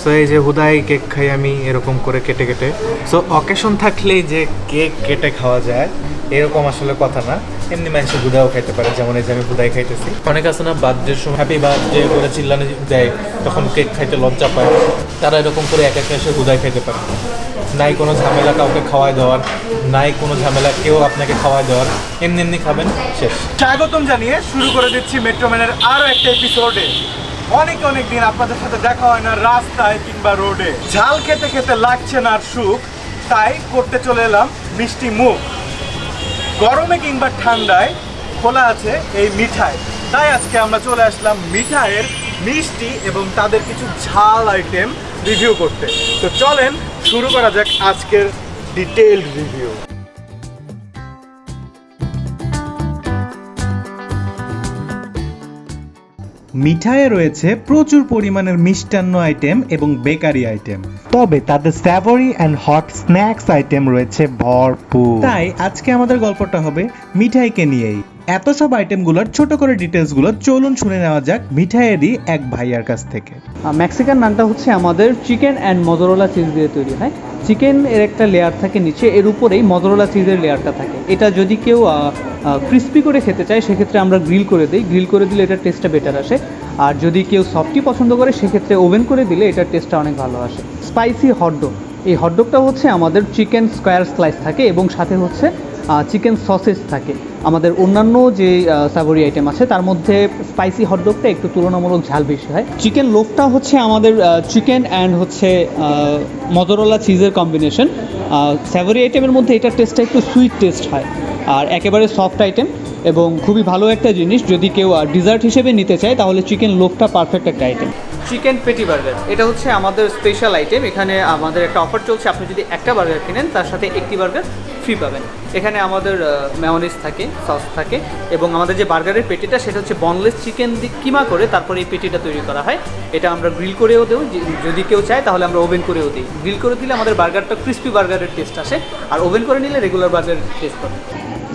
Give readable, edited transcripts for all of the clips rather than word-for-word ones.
So এই যে হুদাই কেক খাই আমি এরকম করে কেটে কেটে। সো অকেশন থাকলেই যে কেক কেটে খাওয়া যায় এরকম আসলে কথা না, এমনি মানুষের হুদাও খাইতে পারে। যেমন এই যে আমি হুদাই খাইতেছি। অনেক আছে না বার্থডের সময় হ্যাপি বার্থডে করে চিল্লানো দেয়, তখন কেক খাইতে লজ্জা পায়, তারা এরকম করে এক এসে হুদাই খাইতে পারে। নাই কোনো ঝামেলা কাউকে খাওয়াই দেওয়ার, নাই কোনো ঝামেলা কেউ আপনাকে খাওয়াই দেওয়ার, এমনি এমনি খাবেন, শেষ। স্বাগতম জানিয়ে শুরু করে দিচ্ছি মেট্রোম্যানের আরও একটা এপিসোডে। অনেক দিন আপনাদের সাথে দেখা হয় না রাস্তায় কিংবা রোডে। ঝাল খেতে খেতে লাগছে না আর সুখ, তাই করতে চলে এলাম মিষ্টি মুখ। গরমে কিংবা ঠান্ডায় খোলা আছে এই মিঠাই, তাই আজকে আমরা চলে আসলাম মিঠাইয়ের মিষ্টি এবং তাদের কিছু ঝাল আইটেম রিভিউ করতে। তো চলেন শুরু করা যাক আজকের ডিটেইলড রিভিউ। মিঠাইয়ে রয়েছে প্রচুর পরিমাণের মিষ্টান্ন আইটেম এবং বেকারি আইটেম, তবে তাদের স্যাভরি অ্যান্ড হট স্ন্যাক্স আইটেম রয়েছে ভরপুর। তাই আজকে আমাদের গল্পটা হবে মিঠাইকে নিয়েই। এত সব আইটেমগুলোর ছোট করে ডিটেলসগুলো চলুন শুনে নেওয়া যাক মিঠাইয়েরই এক ভাইয়ার কাছ থেকে। মেক্সিকান নানটা হচ্ছে আমাদের চিকেন অ্যান্ড মজোরেলা চিজ দিয়ে তৈরি হয়। চিকেন এর একটা লেয়ার থাকে নিচে, এর উপরেই মজোরেলা চিজের লেয়ারটা থাকে। এটা যদি কেউ ক্রিস্পি করে খেতে চায় সেক্ষেত্রে আমরা গ্রিল করে দিই, গ্রিল করে দিলে এটার টেস্টটা বেটার আসে। আর যদি কেউ সফটি পছন্দ করে সেক্ষেত্রে ওভেন করে দিলে এটার টেস্টটা অনেক ভালো আসে। স্পাইসি হটডগ, এই হটডগটা হচ্ছে আমাদের চিকেন স্কোয়ার স্লাইস থাকে এবং সাথে হচ্ছে চিকেন সসেজ থাকে। আমাদের অন্যান্য যে সাভরি আইটেম আছে তার মধ্যে স্পাইসি হটডগটা একটু তুলনামূলক ঝাল বেশি হয়। চিকেন লোফটা হচ্ছে আমাদের চিকেন অ্যান্ড হচ্ছে মজোরেলা চিজের কম্বিনেশন। সাভরি আইটেমের মধ্যে এটার টেস্টটা একটু সুইট টেস্ট হয় আর একেবারে সফট আইটেম এবং খুবই ভালো একটা জিনিস। যদি কেউ ডিজার্ট হিসেবে নিতে চায় তাহলে চিকেন লোফটা পারফেক্ট একটা আইটেম। চিকেন পেটি বার্গার, এটা হচ্ছে আমাদের স্পেশাল আইটেম। এখানে আমাদের একটা অফার চলছে, আপনি যদি একটা বার্গার কিনেন তার সাথে একটি বার্গার ফ্রি পাবেন। এখানে আমাদের মেয়োনিজ থাকে, সস থাকে এবং আমাদের যে বার্গারের পেটিটা সেটা হচ্ছে বনলেস চিকেন দিয়ে কিমা করে তারপরে এই পেটিটা তৈরি করা হয়। এটা আমরা গ্রিল করেও দেবো, যদি কেউ চায় তাহলে আমরা ওভেন করেও দিই। গ্রিল করে দিলে আমাদের বার্গারটা ক্রিস্পি বার্গারের টেস্ট আসে, আর ওভেন করে নিলে রেগুলার বার্গারের টেস্ট পাবে।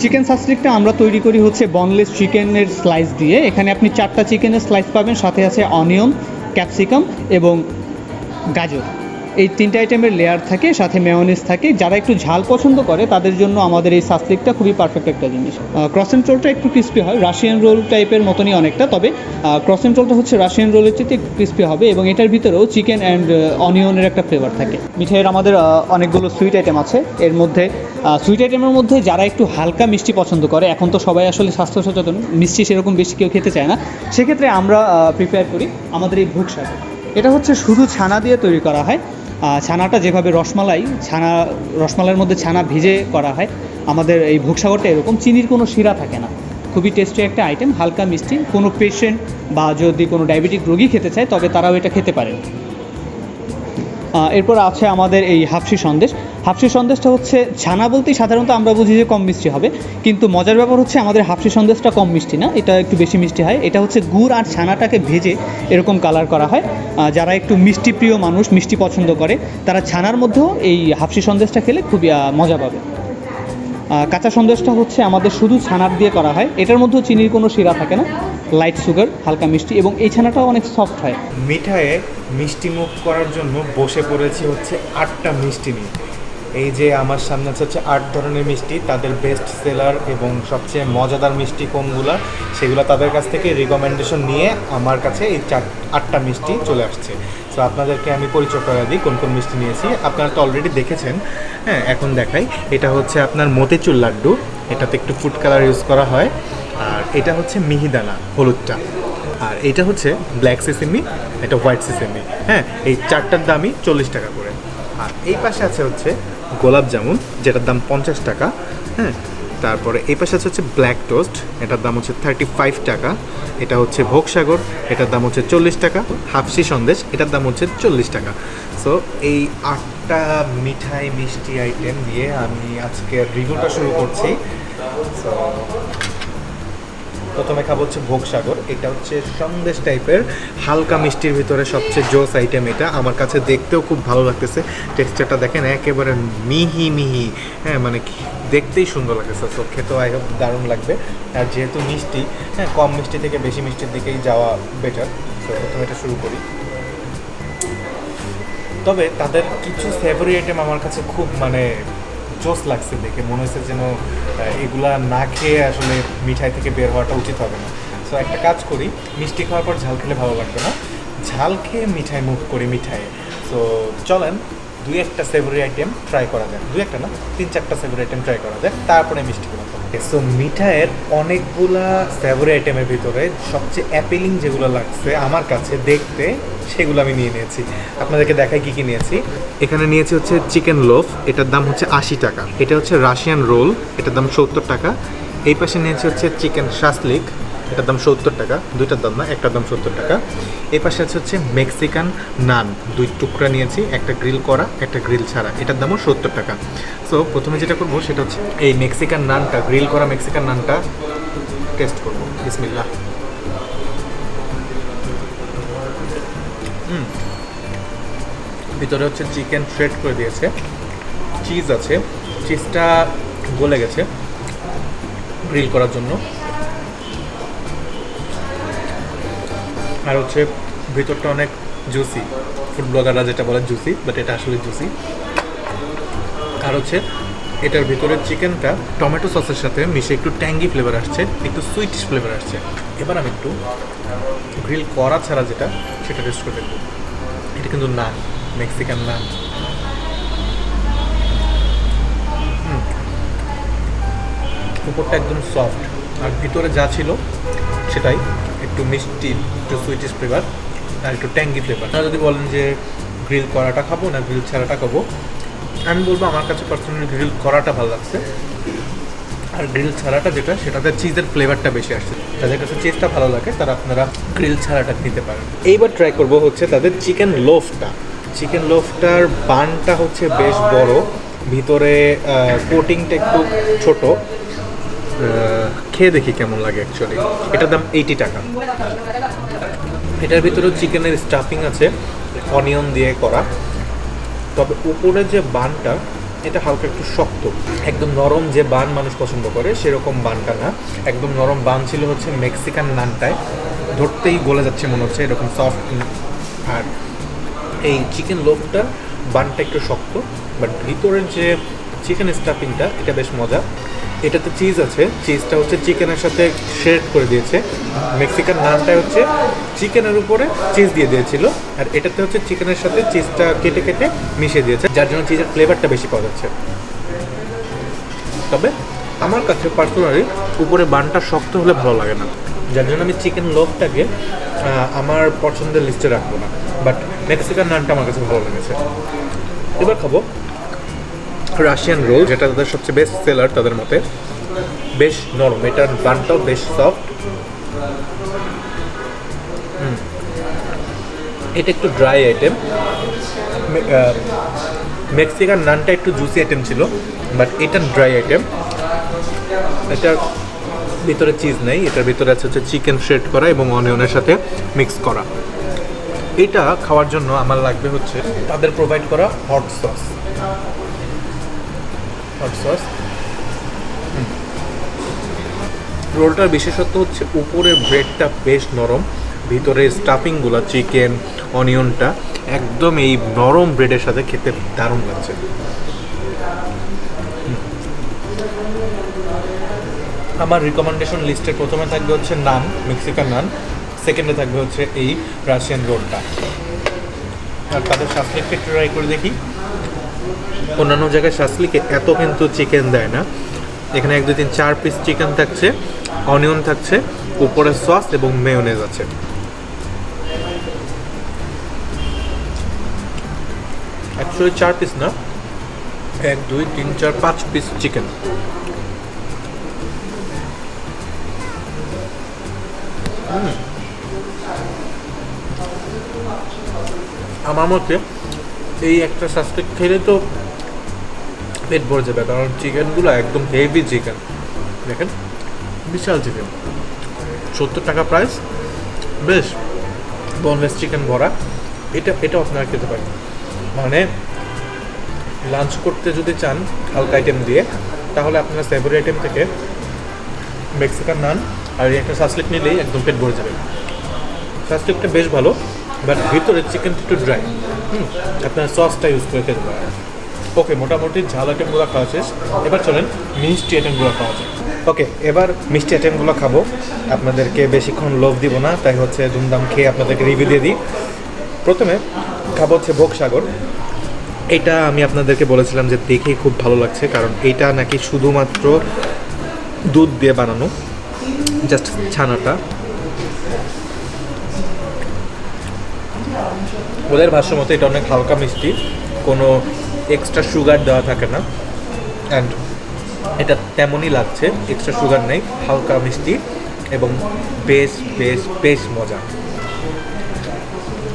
চিকেন সাসলিকটা আমরা তৈরি করি হচ্ছে বনলেস চিকেনের স্লাইস দিয়ে। এখানে আপনি 4টা চিকেনের স্লাইস পাবেন, সাথে আছে অনিয়ন, ক্যাপসিকাম এবং গাজর। এই 3টে আইটেমের লেয়ার থাকে, সাথে মেয়োনিজ থাকে। যারা একটু ঝাল পছন্দ করে তাদের জন্য আমাদের এই সাসলিকটা খুবই পারফেক্ট একটা জিনিস। ক্রসেন্ট রোলটা একটু ক্রিস্পি হয়, রাশিয়ান রোল টাইপের মতনই অনেকটা, তবে ক্রসেন্ট রোলটা হচ্ছে রাশিয়ান রোলের চেয়ে একটু ক্রিস্পি হবে এবং এটার ভিতরেও চিকেন অ্যান্ড অনিয়নের একটা ফ্লেভার থাকে। মিঠাইয়ের আমাদের অনেকগুলো সুইট আইটেম আছে। এর মধ্যে সুইট আইটেমের মধ্যে যারা একটু হালকা মিষ্টি পছন্দ করে, এখন তো সবাই আসলে স্বাস্থ্য সচেতন, মিষ্টি সেরকম বেশি কেউ খেতে চায় না, সেক্ষেত্রে আমরা প্রিপেয়ার করি আমাদের এই ভোগসাগর। এটা হচ্ছে শুধু ছানা দিয়ে তৈরি করা হয়। ছানাটা যেভাবে রসমালাইয়ের মধ্যে ছানা ভিজে করা হয়, আমাদের এই ভোগসাগরটা এরকম, চিনির কোনো শিরা থাকে না। খুবই টেস্টি একটা আইটেম, হালকা মিষ্টি। কোনো পেশেন্ট বা যদি কোনো ডায়াবেটিক রোগী খেতে চায় তবে তারাও এটা খেতে পারেন। এরপর আছে আমাদের এই হাফসি সন্দেশ। হাফসি সন্দেশটা হচ্ছে ছানা বলতেই সাধারণত আমরা বুঝি যে কম মিষ্টি হবে, কিন্তু মজার ব্যাপার হচ্ছে আমাদের হাফসি সন্দেশটা কম মিষ্টি না, এটা একটু বেশি মিষ্টি হয়। এটা হচ্ছে গুড় আর ছানাটাকে ভেজে এরকম কালার করা হয়। যারা একটু মিষ্টি প্রিয় মানুষ, মিষ্টি পছন্দ করে, তারা ছানার মধ্যেও এই হাফসি সন্দেশটা খেলে খুবই মজা পাবে। কাঁচা সন্দেশটা হচ্ছে আমাদের শুধু ছানার দিয়ে করা হয়। এটার মধ্যেও চিনির কোনো শিরা থাকে না, লাইট সুগার, হালকা মিষ্টি এবং এই ছানাটাও অনেক সফট হয়। মিঠাইয়ে মিষ্টি মুখ করার জন্য বসে পড়েছি হচ্ছে 8টা মিষ্টি নিয়ে। এই যে আমার সামনে হচ্ছে 8 ধরনের মিষ্টি, তাদের বেস্ট সেলার এবং সবচেয়ে মজাদার মিষ্টি কোনগুলো সেগুলো তাদের কাছ থেকে রিকমেন্ডেশন নিয়ে আমার কাছে এই 8টা মিষ্টি চলে আসছে। তো আপনাদেরকে আমি পরিচয় করে দিই কোন কোন মিষ্টি নিয়েছি। আপনারা তো অলরেডি দেখেছেন, হ্যাঁ এখন দেখাই। এটা হচ্ছে আপনার মতিচুর লাড্ডু, এটাতে একটু ফুড কালার ইউজ করা হয়। আর এটা হচ্ছে মিহিদানা, হলুদটা। আর এইটা হচ্ছে ব্ল্যাক সেসেমি, এটা হোয়াইট সেসেমি। হ্যাঁ, এই 4টার দামই 40 টাকা করে। আর এই পাশে আছে হচ্ছে গোলাপ জামুন, যেটার দাম 50 টাকা। হ্যাঁ, তারপরে এই পাশে আছে হচ্ছে ব্ল্যাক টোস্ট, এটার দাম হচ্ছে 35 টাকা। এটা হচ্ছে ভোগসাগর, এটার দাম হচ্ছে 40 টাকা। হাফসি সন্দেশ, এটার দাম হচ্ছে 40 টাকা। সো এই 8টা মিঠাই মিষ্টি আইটেম দিয়ে আমি আজকে রিভিউটা শুরু করছি। সো প্রথমে খাবো হচ্ছে ভোগসাগর। এটা হচ্ছে সন্দেশ টাইপের, হালকা মিষ্টির ভিতরে সবচেয়ে জোস আইটেম। এটা আমার কাছে দেখতেও খুব ভালো লাগতেছে, টেক্সচারটা দেখেন একেবারে মিহি মিহি। হ্যাঁ, মানে দেখতেই সুন্দর লাগতেছে, সো খেতেও দারুণ লাগবে। আর যেহেতু মিষ্টি, হ্যাঁ কম মিষ্টি থেকে বেশি মিষ্টির দিকেই যাওয়া বেটার। তো প্রথমে এটা শুরু করি। তবে তাদের কিছু ফেভারি আইটেম আমার কাছে খুব মানে জোস লাগছে দেখে, মনে হচ্ছে যেন এগুলা না খেয়ে আসলে মিঠাই থেকে বের হওয়াটা উচিত হবে না। সো একটা কাজ করি, মিষ্টি খাওয়ার পর ঝাল খেলে ভালো লাগবে না, ঝাল খেয়ে মিঠাই মুভ করি মিঠাই। সো চলেন দুই একটা সেভারি আইটেম ট্রাই করা যায়, দুই একটা না 3-4টা সেভারি আইটেম ট্রাই করা যায়, তারপরে মিষ্টিগুলো। সো মিঠাইয়ের অনেকগুলা সেভারি আইটেমের ভিতরে সবচেয়ে অ্যাপিলিং যেগুলো লাগছে আমার কাছে দেখতে, সেগুলো আমি নিয়ে নিয়েছি। আপনাদেরকে দেখাই কী কী নিয়েছি। এখানে নিয়েছি হচ্ছে চিকেন লোফ, এটার দাম হচ্ছে 80 টাকা। এটা হচ্ছে রাশিয়ান রোল, এটার দাম 70 টাকা। এই পাশে নিয়েছি হচ্ছে চিকেন শাসলিক, এটার দাম 70 টাকা, দুইটার দাম না, একটার দাম 70 টাকা। এই পাশে আছে হচ্ছে মেক্সিকান নান, 2 টুকরা নিয়েছি, একটা গ্রিল করা একটা গ্রিল ছাড়া, এটার দামও 70 টাকা। সো প্রথমে যেটা করবো সেটা হচ্ছে এই মেক্সিকান নানটা, গ্রিল করা মেক্সিকান নানটা টেস্ট করবো। বিসমিল্লাহ। ভিতরে হচ্ছে চিকেন শ্রেড করে দিয়েছে, চিজ আছে, চিজটা গলে গেছে গ্রিল করার জন্য। আর হচ্ছে ভিতরটা অনেক জুসি, ফুড ব্লগাররা যেটা বলে জুসি, বাট এটা আসলে জুসি। আর হচ্ছে এটার ভিতরে চিকেনটা টমেটো সসের সাথে মিশে একটু ট্যাঙ্গি ফ্লেভার আসছে, একটু সুইটিশ ফ্লেভার আসছে। এবার আমি একটু গ্রিল করা ছাড়া যেটা সেটা টেস্ট করে দেখব। এটা কিন্তু নান, মেক্সিকান নান। উপরটা একদম সফট, আর ভিতরে যা ছিল সেটাই একটু মিষ্টি, একটু সুইটিশ ফ্লেভার আর একটু ট্যাঙ্গি ফ্লেভার। আপনারা যদি বলেন যে গ্রিল করাটা খাবো না গ্রিল ছাড়াটা খাবো, আমি বলবো আমার কাছে পার্সোনালি গ্রিল করাটা ভালো লাগছে। আর গ্রিল ছাড়াটা যেটা, সেটাতে চিজের ফ্লেভারটা বেশি আসছে। যাদের কাছে চিজটা ভালো লাগে তারা আপনারা গ্রিল ছাড়াটা নিতে পারেন। এইবার ট্রাই করবো হচ্ছে তাদের চিকেন লোফটা। চিকেন লোফটার বানটা হচ্ছে বেশ বড়, ভিতরে কোটিংটা একটু ছোট। খেয়ে দেখি কেমন লাগে অ্যাকচুয়ালি। এটার দাম 80 টাকা। এটার ভিতরেও চিকেনের স্টাফিং আছে, অনিয়ন দিয়ে করা। তবে উপরে যে বানটা, এটা হালকা একটু শক্ত, একদম নরম যে বান মানুষ পছন্দ করে সেরকম বানটা না। একদম নরম বান ছিল হচ্ছে মেক্সিকান নানটায়, ধরতেই গলে যাচ্ছে মনে হচ্ছে, এরকম সফট। আর এই চিকেন লোফটার বানটা একটু শক্ত, বাট ভিতরের যে চিকেন স্টাফিংটা এটা বেশ মজা। এটাতে চিজ আছে, চিজটা হচ্ছে চিকেনের সাথে শেড করে দিয়েছে। মেক্সিকান নানটায় হচ্ছে চিকেনের উপরে চিজ দিয়ে দিয়েছিল, আর এটাতে হচ্ছে চিকেনের সাথে চিজটা কেটে কেটে মিশিয়ে দিয়েছে, যার জন্য চিজের ফ্লেভারটা বেশি পাওয়া যাচ্ছে। তবে আমার কাছে পার্সোনালি উপরে বানটা শক্ত হলে ভালো লাগে না, যার জন্য আমি চিকেন লোফটাকে আমার পছন্দের লিস্টে রাখবো না। বাট মেক্সিকান নানটা আমার কাছে ভালো লেগেছে। এবার খাবো রাশিয়ান রোল, যেটা তাদের সবচেয়ে বেস্ট সেলার তাদের মতে। বেশ নরম, এটার বানটাও বেশ সফট। এটা একটু ড্রাই আইটেম। মেক্সিকান নানটা একটু জুসি আইটেম ছিল, বাট এটা ড্রাই আইটেম। এটার ভিতরে চিজ নেই, এটার ভিতরে আছে হচ্ছে চিকেন শ্রেড করা এবং অনিয়নের সাথে মিক্স করা। এটা খাওয়ার জন্য আমার লাগবে হচ্ছে তাদের প্রোভাইড করা হট সস। রোলটার বিশেষত্ব হচ্ছে উপরের ব্রেডটা বেশ নরম, ভিতরে স্টাফিংগুলো চিকেন অনিয়নটা একদম এই নরম ব্রেডের সাথে খেতে দারুণ লাগছে। আমার রিকমেন্ডেশন লিস্টের প্রথমে থাকবে হচ্ছে নান, মেক্সিকান নান। সেকেন্ডে থাকবে হচ্ছে এই রাশিয়ান রোলটা। আর তাদের শাসলিকটা একটু ট্রাই করে দেখি। অন্যান্য জায়গায় শাসলিকে এত কিন্তু চিকেন দেয় না, এখানে 1 2 3 4 পিস চিকেন থাকছে, অনিয়ন থাকছে, উপরে সস এবং মেয়োনেজ আছে। অ্যাকচুয়ালি 4 পিস না, 1 2 3 4 5 পিস চিকেন। আমার মতে এই একটা শাসলিক খেলে তো পেট ভরে যাবে, কারণ চিকেনগুলো একদম হেভি চিকেন। দেখেন বিশাল চিকেন, 70 টাকা প্রাইস, বেশ বোনলেস চিকেন ভরা। এটা আপনারা খেতে পারেন। মানে লাঞ্চ করতে যদি চান হালকা আইটেম দিয়ে, তাহলে আপনারা সেভারি আইটেম থেকে মেক্সিকান নান আর একটা শাসলিক নিলেই একদম পেট ভরে যাবে। শাসলিকটা বেশ ভালো, বাট ভিতরে চিকেনটা একটু ড্রাই। আপনার সসটা ইউজ করে খেতে পারেন। ওকে, মোটামুটি ঝাল আইটেমগুলো খাওয়া শেষ। এবার চলেন মিষ্টি আইটেমগুলো খাওয়া যায়। ওকে, এবার মিষ্টি আইটেমগুলো খাবো। আপনাদেরকে বেশিক্ষণ লোভ দিব না, তাই হচ্ছে ধুমধাম খেয়ে আপনাদেরকে রিভিউ দিয়ে দিই। প্রথমে খাবো হচ্ছে ভোগসাগর। এটা আমি আপনাদেরকে বলেছিলাম যে দেখেই খুব ভালো লাগছে, কারণ এইটা নাকি শুধুমাত্র দুধ দিয়ে বানানো, জাস্ট ছানাটা। ওদের ভাষ্য মতো এটা অনেক হালকা মিষ্টি, কোনো এক্সট্রা সুগার দেওয়া থাকে না, অ্যান্ড এটা তেমনই লাগছে, এক্সট্রা সুগার নেই, হালকা মিষ্টি এবং বেশ বেশ বেশ মজা।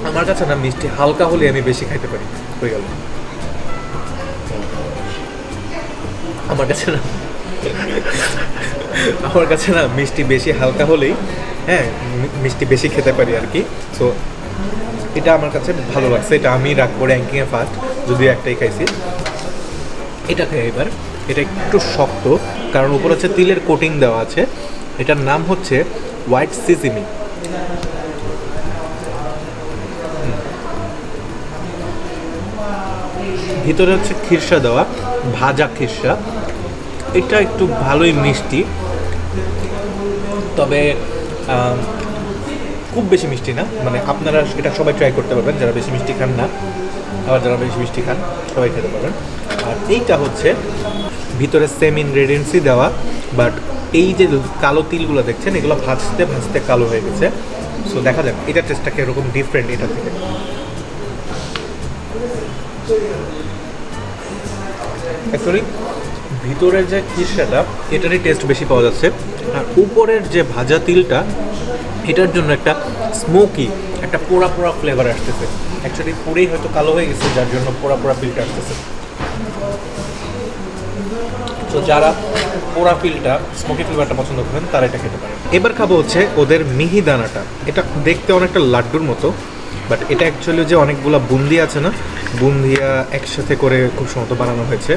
আমার কাছে না মিষ্টি হালকা হলে আমি বেশি খাইতে পারি, হয়ে গেল আমার কাছে না মিষ্টি বেশি হালকা হলেই হ্যাঁ মিষ্টি বেশি খেতে পারি আর কি। সো এটা আমার কাছে ভালো লাগছে, এটা আমি রাখবো র্যাঙ্কিংয়ে ফার্স্ট, যদিও একটাই খাইছি। এটা খাই এবার। এটা একটু শক্ত, কারণ উপর হচ্ছে তিলের কোটিং দেওয়া আছে। এটার নাম হচ্ছে হোয়াইট সিসিমি। ভিতরে হচ্ছে খিরসা দেওয়া, ভাজা খিরসা। এটা একটু ভালোই মিষ্টি, তবে খুব বেশি মিষ্টি না। মানে আপনারা এটা সবাই ট্রাই করতে পারবেন, যারা বেশি মিষ্টি খান না, আবার যারা বেশি মিষ্টি খান সবাই খেতে পারবেন। আর এইটা হচ্ছে ভিতরে সেম ইনগ্রেডিয়েন্টসই দেওয়া, বাট এই যে কালো তিলগুলো দেখছেন এগুলো ভাজতে ভাজতে কালো হয়ে গেছে। সো দেখা যাক এটা টেস্টটা কীরকম ডিফারেন্ট এটা থেকে। অ্যাকচুয়ালি ভিতরের যে খিরসাটা এটারই টেস্ট বেশি পাওয়া যাচ্ছে, আর উপরের যে ভাজা তিলটা এটার জন্য একটা স্মোকি, একটা পোড়া পোড়া ফ্লেভার আসতেছে। অ্যাকচুয়ালি পুরেই হয়তো কালো হয়ে গেছে, যার জন্য পোড়া পোড়া ফিলটা আসতেছে। তো যারা পোড়া ফিলটা, স্মোকি ফ্লেভারটা পছন্দ করেন তারা এটা খেতে পারেন। এবার খাবো হচ্ছে ওদের মিহিদানাটা। এটা দেখতে অনেকটা লাড্ডুর মতো, বাট এটা অ্যাকচুয়ালি যে অনেকগুলো বুন্দি আছে না, বুন্দিয়া একসাথে করে খুব সম্ভবত বানানো হয়েছে।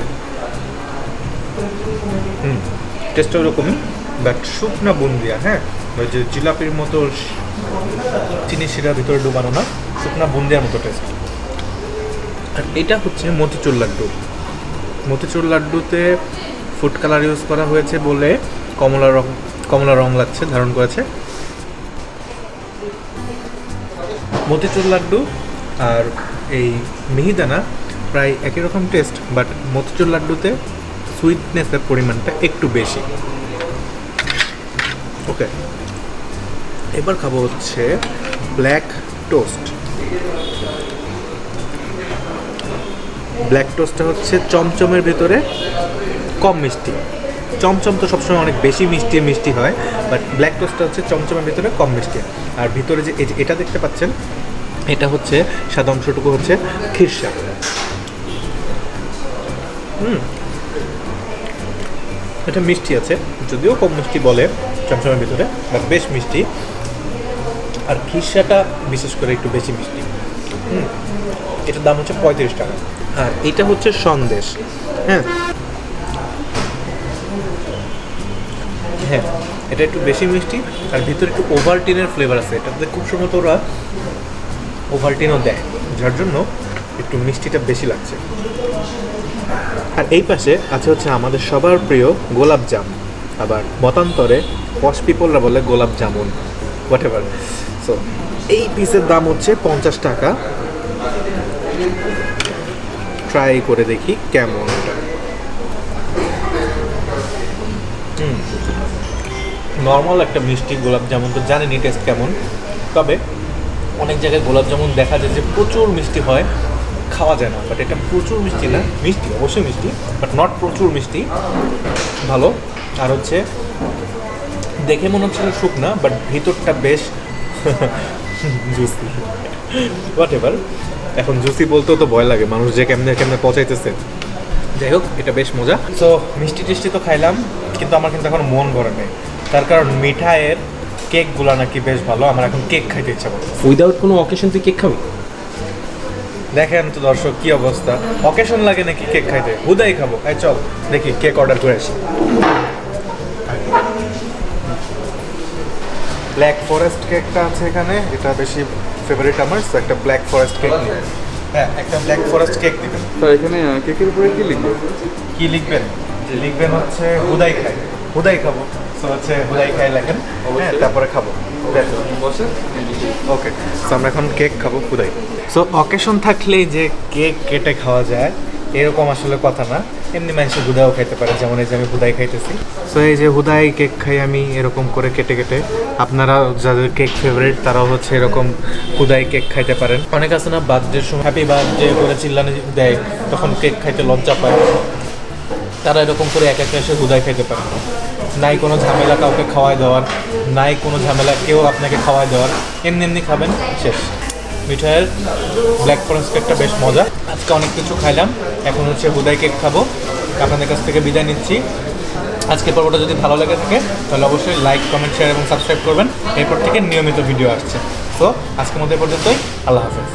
টেস্টটা ওরকমই, বাট শুকনা বুন্দিয়া। হ্যাঁ, ওই যে জিলাপির মতো চিনি শিরার ভিতরে ডুবানো না, শুকনা বুন্দিয়ার মতো টেস্ট। আর এটা হচ্ছে মতিচুর লাড্ডু। মতিচুর লাড্ডুতে ফুড কালার ইউজ করা হয়েছে বলে কমলা রং লাগছে, ধারণ করেছে। মতিচুর লাড্ডু আর এই মিহিদানা প্রায় একই রকম টেস্ট, বাট মতিচুর লাড্ডুতে সুইটনেসের পরিমাণটা একটু বেশি। ওকে, এবার খাবো হচ্ছে ব্ল্যাক টোস্ট। ব্ল্যাক টোস্টটা হচ্ছে চমচমের ভেতরে কম মিষ্টি। চমচম তো সবসময় অনেক বেশি মিষ্টি মিষ্টি হয়, বাট ব্ল্যাক টোস্টটা হচ্ছে চমচমের ভিতরে কম মিষ্টি। আর ভিতরে যে এটা দেখতে পাচ্ছেন এটা হচ্ছে সাদা অংশটুকু হচ্ছে খিরসা। এটা মিষ্টি আছে, যদিও কম মিষ্টি বলে চমচমের ভিতরে, বাট বেশ মিষ্টি। আর খিরসাটা বিশেষ করে একটু বেশি মিষ্টি। এটার দাম হচ্ছে 35 টাকা। আর এটা হচ্ছে সন্দেশ। হ্যাঁ হ্যাঁ, এটা একটু বেশি মিষ্টি, আর ভিতরে একটু ওভালটিনের ফ্লেভার আছে। এটাতে খুব সম্ভবত ওরা ওভালটিনও দেয়, যার জন্য একটু মিষ্টিটা বেশি লাগছে। আর এই পাশে আছে হচ্ছে আমাদের সবার প্রিয় গোলাপ জাম, আবার মতান্তরে পশ পিপলরা বলে গোলাপ জামুন, হোয়াট এভার। সো এই পিসের দাম হচ্ছে 50 টাকা। ট্রাই করে দেখি কেমন এটা। নর্মাল একটা মিষ্টি গোলাপ জামুন, তো জানেনই টেস্ট কেমন। তবে অনেক জায়গায় গোলাপ জামুন দেখা যায় যে প্রচুর মিষ্টি হয়, খাওয়া যায় না। বাট এটা প্রচুর মিষ্টি না, মিষ্টি অবশ্যই মিষ্টি, বাট নট প্রচুর মিষ্টি, ভালো। আর হচ্ছে দেখে মনে হচ্ছিল শুকনা, বাট ভিতরটা বেশ জুসি, হোয়াট এভার। এখন জুসি বলতেও তো ভয় লাগে, মানুষ যে কেমনে কেমনে পচাইতেছে। যাই হোক, এটা বেশ মজা। সো মিষ্টি টিষ্টি তো খাইলাম, কিন্তু আমার কিন্তু এখন মন ভরে নেই, তার কারণ মিঠাইয়ের কেকগুলো নাকি বেশ ভালো। আমার এখন কেক খাইতে ইচ্ছা করে। উইদাউট কোনো অকেশন তুই কেক খাবি? দেখেন তো দর্শক কি অবস্থা, অকেশন লাগে নাকি কেক খাইতে? হুদাই খাবো। এই চল দেখি কেক অর্ডার করে আসি। ব্ল্যাক ফরেস্ট কেকটা আছে এখানে, এটা বেশি ফেভারিট আমার, তো একটা ব্ল্যাক ফরেস্ট কেক নিন। হ্যাঁ, একটা ব্ল্যাক ফরেস্ট কেক দিবেন। তো এখানে কেকের উপরে কি লিখবো? কি লিখবেন? লিখবেন হচ্ছে হুদাই খাই, হুদাই খাবো। তো হচ্ছে হুদাই খাই লেখেন, হ্যাঁ, তারপরে খাবো। বসে ওকে, তো আমরা এখন কেক খাবো হুদাই। সো অকেশন থাকলেই যে কেক কেটে খাওয়া যায় এরকম আসলে কথা না, এমনি মানুষের হুদাও খাইতে পারে, যেমন এই যে আমি হুদাই খাইতেছি। সো এই যে হুদাই কেক খাই আমি এরকম করে কেটে কেটে। আপনারা যাদের কেক ফেভারিট তারাও হচ্ছে এরকম হুদাই কেক খাইতে পারেন। অনেক আছে না বার্থডের সময় হ্যাপি বার্থডে করে চিল্লানি দেয়, তখন কেক খাইতে লজ্জা পায়, তারা এরকম করে এক এসে হুদাই খাইতে পারে। নাই কোনো ঝামেলা কাউকে খাওয়াই দেওয়ার, নাই কোনো ঝামেলা কেউ আপনাকে খাওয়াই দেওয়ার, এমনি এমনি খাবেন, শেষ। মিঠাইয়ের ব্ল্যাক ফরেস্ট কেকটা বেশ মজা। আজকে অনেক কিছু খাইলাম, এখন হচ্ছে হুদাই কেক খাবো। আপনাদের কাছ থেকে বিদায় নিচ্ছি। আজকের পর্বটা যদি ভালো লেগে থাকে তাহলে অবশ্যই লাইক, কমেন্ট, শেয়ার এবং সাবস্ক্রাইব করবেন। এরপর থেকে নিয়মিত ভিডিও আসছে। তো আজকের মধ্যে পর্যন্তই, আল্লাহ হাফেজ।